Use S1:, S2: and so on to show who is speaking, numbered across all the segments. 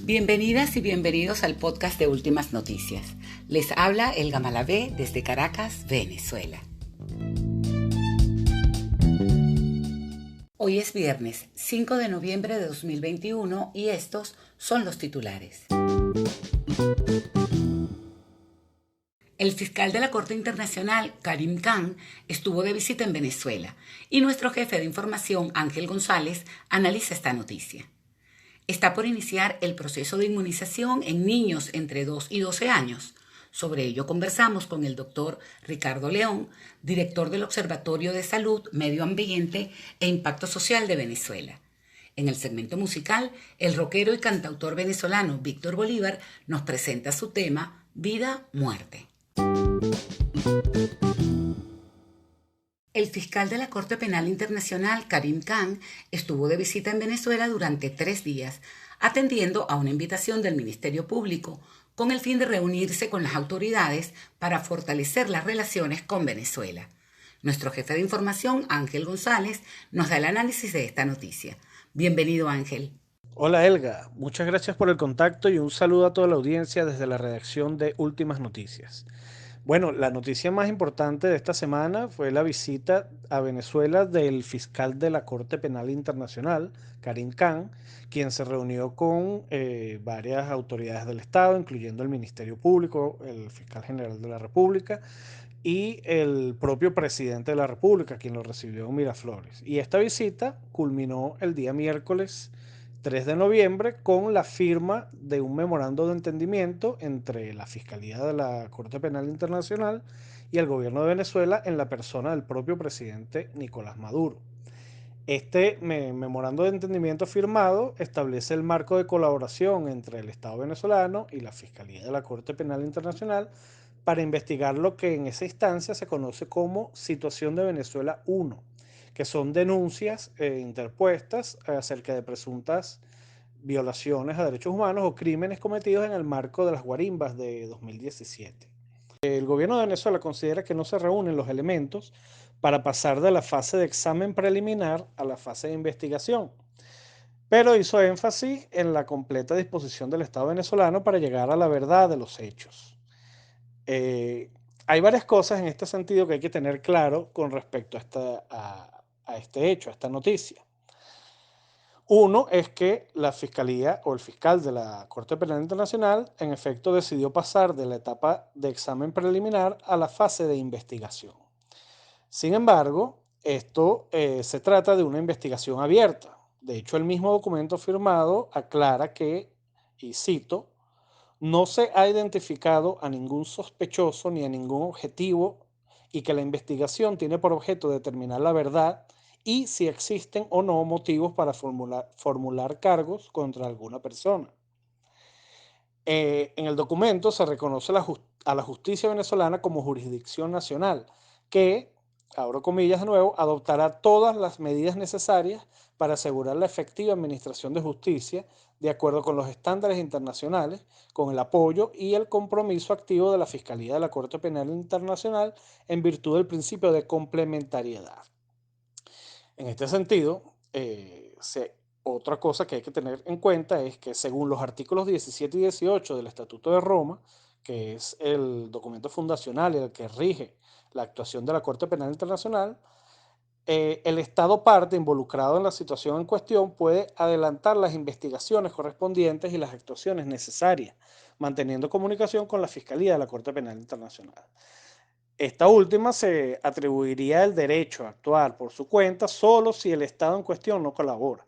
S1: Bienvenidas y bienvenidos al podcast de Últimas Noticias. Les habla Elga Malavé desde Caracas, Venezuela. Hoy es viernes 5 de noviembre de 2021 y estos son los titulares. El fiscal de la Corte Internacional, Karim Khan, estuvo de visita en Venezuela y nuestro jefe de información, Ángel González, analiza esta noticia. Está por iniciar el proceso de inmunización en niños entre 2 y 12 años. Sobre ello conversamos con el doctor Ricardo León, director del Observatorio de Salud, Medio Ambiente e Impacto Social de Venezuela. En el segmento musical, el rockero y cantautor venezolano Víctor Bolívar nos presenta su tema Vida-Muerte. El fiscal de la Corte Penal Internacional, Karim Khan, estuvo de visita en Venezuela durante 3 días, atendiendo a una invitación del Ministerio Público, con el fin de reunirse con las autoridades para fortalecer las relaciones con Venezuela. Nuestro jefe de información, Ángel González, nos da el análisis de esta noticia. Bienvenido, Ángel.
S2: Hola Elga, muchas gracias por el contacto y un saludo a toda la audiencia desde la redacción de Últimas Noticias. Bueno, la noticia más importante de esta semana fue la visita a Venezuela del fiscal de la Corte Penal Internacional, Karim Khan, quien se reunió con varias autoridades del Estado, incluyendo el Ministerio Público, el fiscal general de la República y el propio presidente de la República, quien lo recibió en Miraflores. Y esta visita culminó el día miércoles 3 de noviembre con la firma de un memorando de entendimiento entre la Fiscalía de la Corte Penal Internacional y el gobierno de Venezuela en la persona del propio presidente Nicolás Maduro. Este memorando de entendimiento firmado establece el marco de colaboración entre el Estado venezolano y la Fiscalía de la Corte Penal Internacional para investigar lo que en esa instancia se conoce como Situación de Venezuela 1, que son denuncias interpuestas acerca de presuntas violaciones a derechos humanos o crímenes cometidos en el marco de las guarimbas de 2017. El gobierno de Venezuela considera que no se reúnen los elementos para pasar de la fase de examen preliminar a la fase de investigación, pero hizo énfasis en la completa disposición del Estado venezolano para llegar a la verdad de los hechos. Eh, Hay varias cosas en este sentido que hay que tener claro con respecto a este hecho, a esta noticia. Uno es que la Fiscalía o el fiscal de la Corte Penal Internacional en efecto decidió pasar de la etapa de examen preliminar a la fase de investigación. Sin embargo, esto se trata de una investigación abierta. De hecho, el mismo documento firmado aclara que, y cito, no se ha identificado a ningún sospechoso ni a ningún objetivo y que la investigación tiene por objeto determinar la verdad y si existen o no motivos para formular cargos contra alguna persona. En el documento se reconoce a la justicia venezolana como jurisdicción nacional que, abro comillas de nuevo, adoptará todas las medidas necesarias para asegurar la efectiva administración de justicia de acuerdo con los estándares internacionales, con el apoyo y el compromiso activo de la Fiscalía de la Corte Penal Internacional en virtud del principio de complementariedad. En este sentido, otra cosa que hay que tener en cuenta es que según los artículos 17 y 18 del Estatuto de Roma, que es el documento fundacional y el que rige la actuación de la Corte Penal Internacional, el Estado parte involucrado en la situación en cuestión puede adelantar las investigaciones correspondientes y las actuaciones necesarias, manteniendo comunicación con la Fiscalía de la Corte Penal Internacional. Esta última se atribuiría el derecho a actuar por su cuenta solo si el Estado en cuestión no colabora.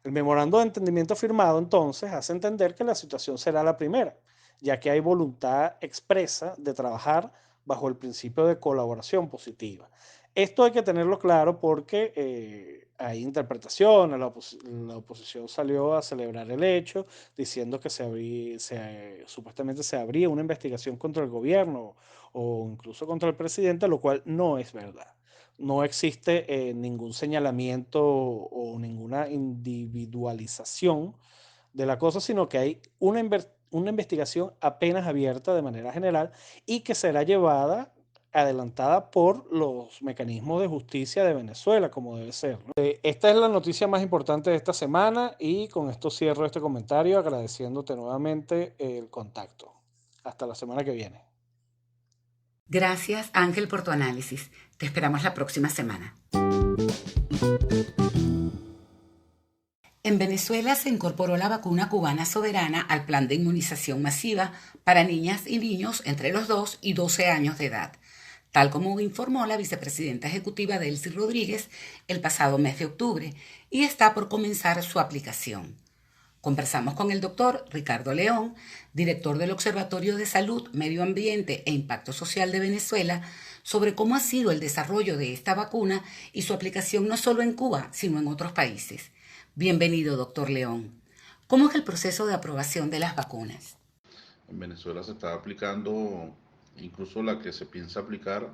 S2: El memorando de entendimiento firmado entonces hace entender que la situación será la primera, ya que hay voluntad expresa de trabajar bajo el principio de colaboración positiva. Esto hay que tenerlo claro porque hay interpretaciones, la oposición salió a celebrar el hecho diciendo que supuestamente se abría una investigación contra el gobierno o incluso contra el presidente, lo cual no es verdad. No existe ningún señalamiento o ninguna individualización de la cosa, sino que hay una investigación apenas abierta de manera general y que será llevada adelantada por los mecanismos de justicia de Venezuela, como debe ser, ¿no? Esta es la noticia más importante de esta semana y con esto cierro este comentario agradeciéndote nuevamente el contacto. Hasta la semana que viene.
S1: Gracias, Ángel, por tu análisis. Te esperamos la próxima semana. En Venezuela se incorporó la vacuna cubana Soberana al plan de inmunización masiva para niñas y niños entre los 2 y 12 años de edad, tal como informó la vicepresidenta ejecutiva Delcy Rodríguez el pasado mes de octubre, y está por comenzar su aplicación. Conversamos con el doctor Ricardo León, director del Observatorio de Salud, Medio Ambiente e Impacto Social de Venezuela, sobre cómo ha sido el desarrollo de esta vacuna y su aplicación no solo en Cuba, sino en otros países. Bienvenido, doctor León. ¿Cómo es el proceso de aprobación de las vacunas?
S3: En Venezuela se está aplicando, incluso la que se piensa aplicar,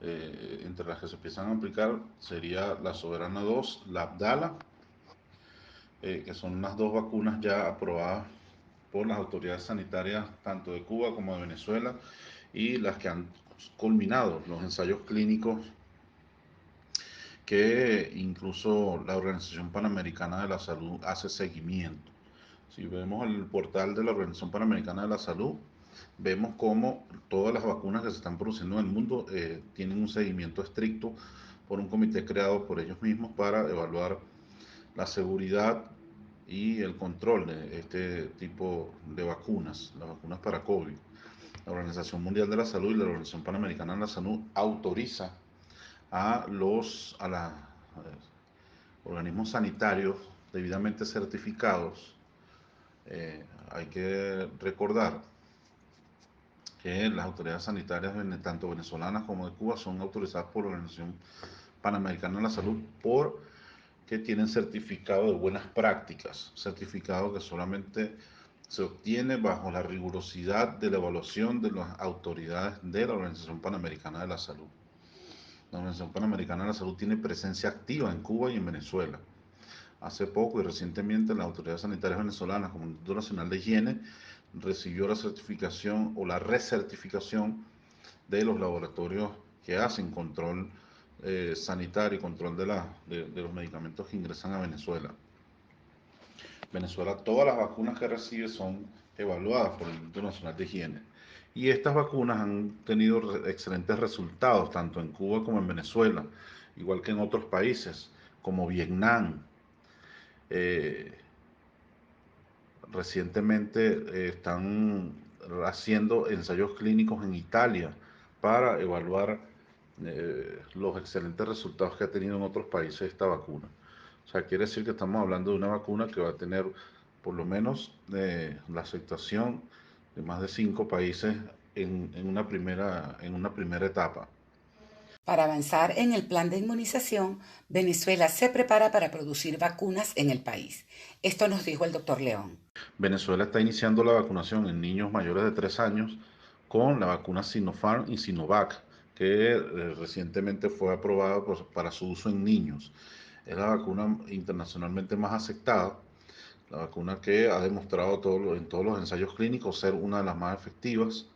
S3: entre las que se piensan a aplicar sería la Soberana 2, la Abdala, que son las dos vacunas ya aprobadas por las autoridades sanitarias tanto de Cuba como de Venezuela y las que han culminado los ensayos clínicos que incluso la Organización Panamericana de la Salud hace seguimiento. Si vemos el portal de la Organización Panamericana de la Salud, vemos cómo todas las vacunas que se están produciendo en el mundo tienen un seguimiento estricto por un comité creado por ellos mismos para evaluar la seguridad y el control de este tipo de vacunas, las vacunas para COVID. La Organización Mundial de la Salud y la Organización Panamericana de la Salud autoriza a los organismos sanitarios debidamente certificados. Hay que recordar que las autoridades sanitarias, tanto venezolanas como de Cuba, son autorizadas por la Organización Panamericana de la Salud porque tienen certificado de buenas prácticas, certificado que solamente se obtiene bajo la rigurosidad de la evaluación de las autoridades de la Organización Panamericana de la Salud. La Organización Panamericana de la Salud tiene presencia activa en Cuba y en Venezuela. Hace poco y recientemente las autoridades sanitarias venezolanas, como el Instituto Nacional de Higiene, recibió la certificación o la recertificación de los laboratorios que hacen control sanitario y control de los medicamentos que ingresan a Venezuela. Venezuela, todas las vacunas que recibe son evaluadas por el Instituto Nacional de Higiene. Y estas vacunas han tenido excelentes resultados, tanto en Cuba como en Venezuela, igual que en otros países, como Vietnam. Recientemente están haciendo ensayos clínicos en Italia para evaluar los excelentes resultados que ha tenido en otros países esta vacuna. O sea, quiere decir que estamos hablando de una vacuna que va a tener por lo menos la aceptación de más de 5 países en una primera etapa.
S1: Para avanzar en el plan de inmunización, Venezuela se prepara para producir vacunas en el país. Esto nos dijo el doctor León.
S3: Venezuela está iniciando la vacunación en niños mayores de 3 años con la vacuna Sinopharm y Sinovac, que recientemente fue aprobada para su uso en niños. Es la vacuna internacionalmente más aceptada, la vacuna que ha demostrado en todos los ensayos clínicos ser una de las más efectivas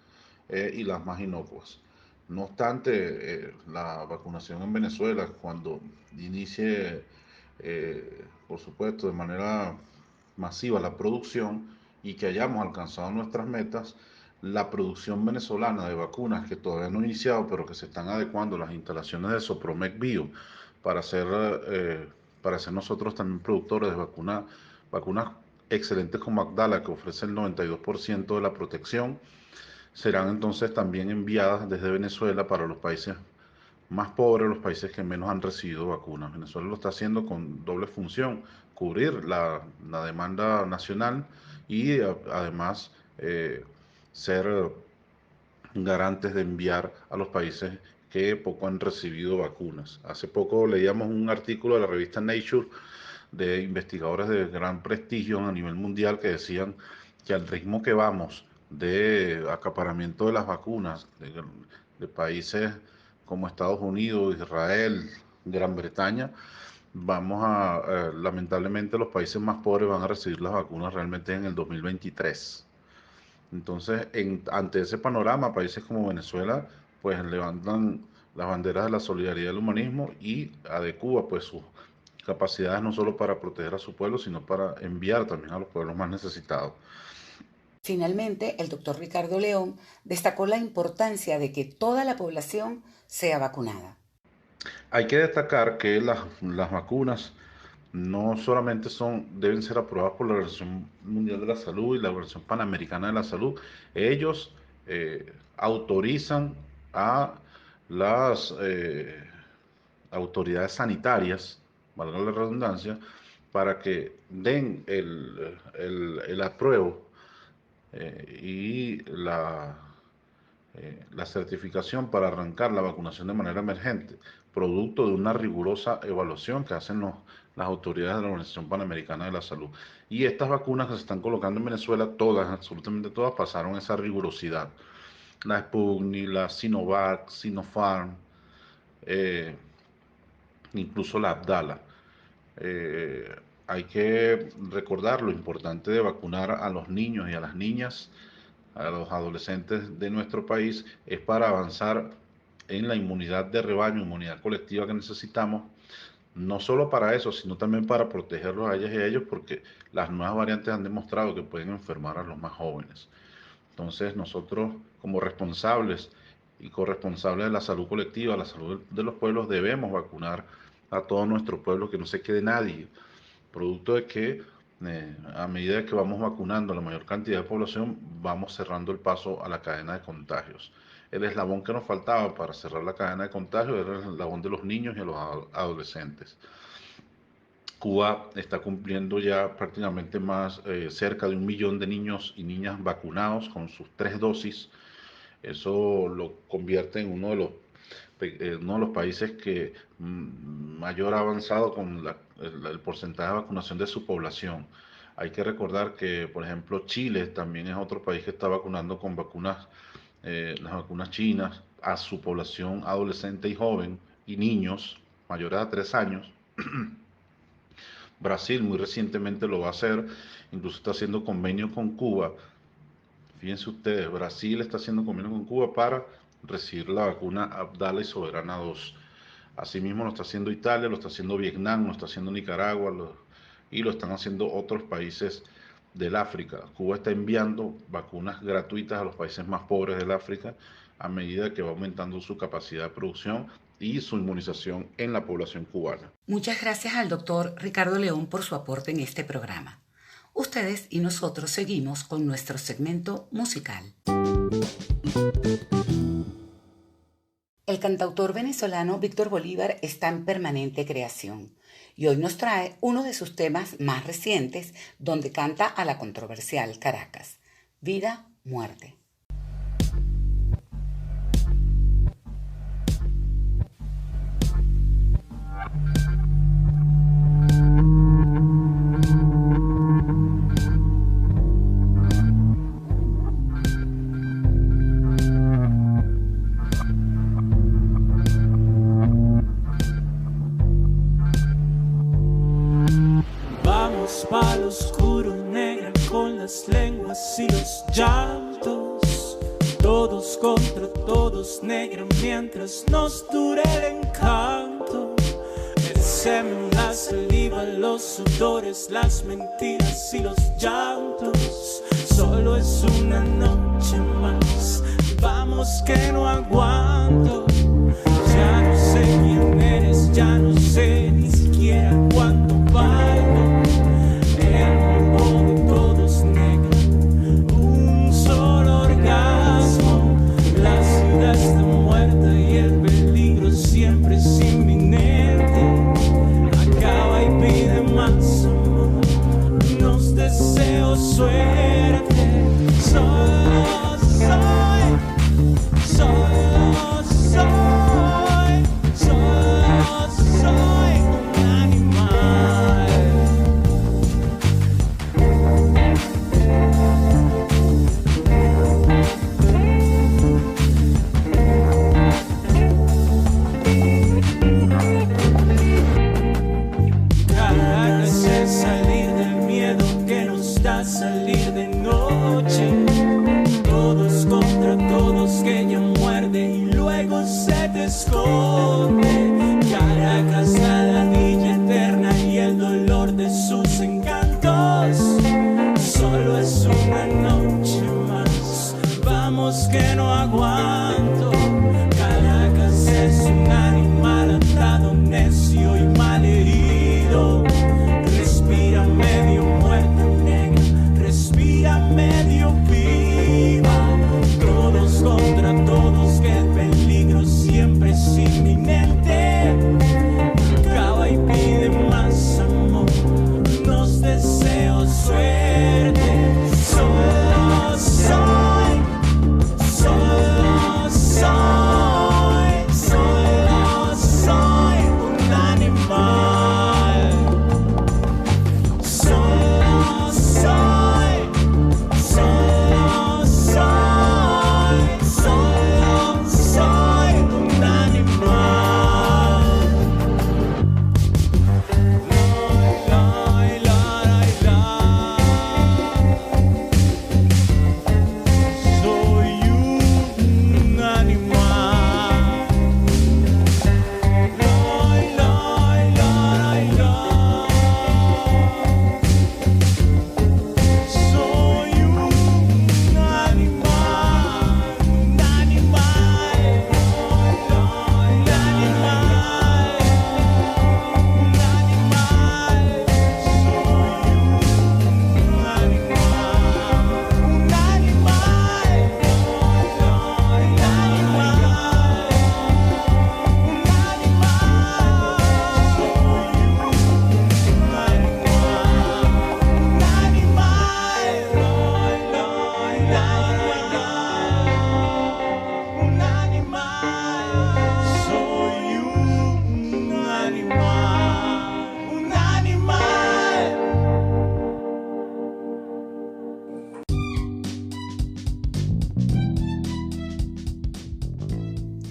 S3: y las más inocuas. No obstante, la vacunación en Venezuela, cuando inicie, por supuesto, de manera masiva la producción y que hayamos alcanzado nuestras metas, la producción venezolana de vacunas que todavía no ha iniciado, pero que se están adecuando las instalaciones de Sopromec Bio para ser, nosotros también productores de vacunas excelentes como Abdala, que ofrece el 92% de la protección, serán entonces también enviadas desde Venezuela para los países más pobres, los países que menos han recibido vacunas. Venezuela lo está haciendo con doble función, cubrir la demanda nacional y además ser garantes de enviar a los países que poco han recibido vacunas. Hace poco leíamos un artículo de la revista Nature de investigadores de gran prestigio a nivel mundial que decían que al ritmo que vamos de acaparamiento de las vacunas de países como Estados Unidos, Israel, Gran Bretaña, lamentablemente los países más pobres van a recibir las vacunas realmente en el 2023. Entonces, ante ese panorama, países como Venezuela pues levantan las banderas de la solidaridad y el humanismo y adecúa pues sus capacidades no solo para proteger a su pueblo, sino para enviar también a los pueblos más necesitados.
S1: Finalmente, el doctor Ricardo León destacó la importancia de que toda la población sea vacunada.
S3: Hay que destacar que las vacunas no solamente deben ser aprobadas por la Organización Mundial de la Salud y la Organización Panamericana de la Salud. Ellos autorizan a las autoridades sanitarias, valga la redundancia, para que den el apruebo y la certificación para arrancar la vacunación de manera emergente, producto de una rigurosa evaluación que hacen las autoridades de la Organización Panamericana de la Salud. Y estas vacunas que se están colocando en Venezuela, todas, absolutamente todas, pasaron esa rigurosidad. La Sputnik, la Sinovac, Sinopharm, incluso la Abdala. Hay que recordar lo importante de vacunar a los niños y a las niñas, a los adolescentes de nuestro país, es para avanzar en la inmunidad de rebaño, inmunidad colectiva que necesitamos, no solo para eso, sino también para protegerlos a ellas y a ellos, porque las nuevas variantes han demostrado que pueden enfermar a los más jóvenes. Entonces nosotros, como responsables y corresponsables de la salud colectiva, la salud de los pueblos, debemos vacunar a todo nuestro pueblo, que no se quede nadie, producto de que a medida que vamos vacunando a la mayor cantidad de población, vamos cerrando el paso a la cadena de contagios. El eslabón que nos faltaba para cerrar la cadena de contagios era el eslabón de los niños y de los adolescentes. Cuba está cumpliendo ya prácticamente cerca de 1 millón de niños y niñas vacunados con sus 3 dosis. Eso lo convierte en uno de los países que mayor ha avanzado con el porcentaje de vacunación de su población. Hay que recordar que, por ejemplo, Chile también es otro país que está vacunando con las vacunas chinas a su población adolescente y joven y niños mayores a 3 años. Brasil muy recientemente lo va a hacer, incluso está haciendo convenio con Cuba. Fíjense ustedes, Brasil está haciendo convenio con Cuba para recibir la vacuna Abdala y Soberana 2. Asimismo lo está haciendo Italia, lo está haciendo Vietnam, lo está haciendo Nicaragua y lo están haciendo otros países del África. Cuba está enviando vacunas gratuitas a los países más pobres del África a medida que va aumentando su capacidad de producción y su inmunización en la población cubana.
S1: Muchas gracias al doctor Ricardo León por su aporte en este programa. Ustedes y nosotros seguimos con nuestro segmento musical. El cantautor venezolano Víctor Bolívar está en permanente creación y hoy nos trae uno de sus temas más recientes donde canta a la controversial Caracas, Vida, Muerte.
S4: Palo oscuro, negra, con las lenguas y los llantos, todos contra todos, negra, mientras nos dure el encanto. El semen, la saliva, los sudores, las mentiras y los llantos. Solo es una noche más, vamos que no aguanto. Ya no sé quién eres, ya no sé ni siquiera cuánto valgo. Suerte, solo soy un animal.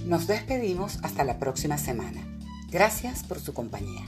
S1: Nos despedimos hasta la próxima semana. Gracias por su compañía.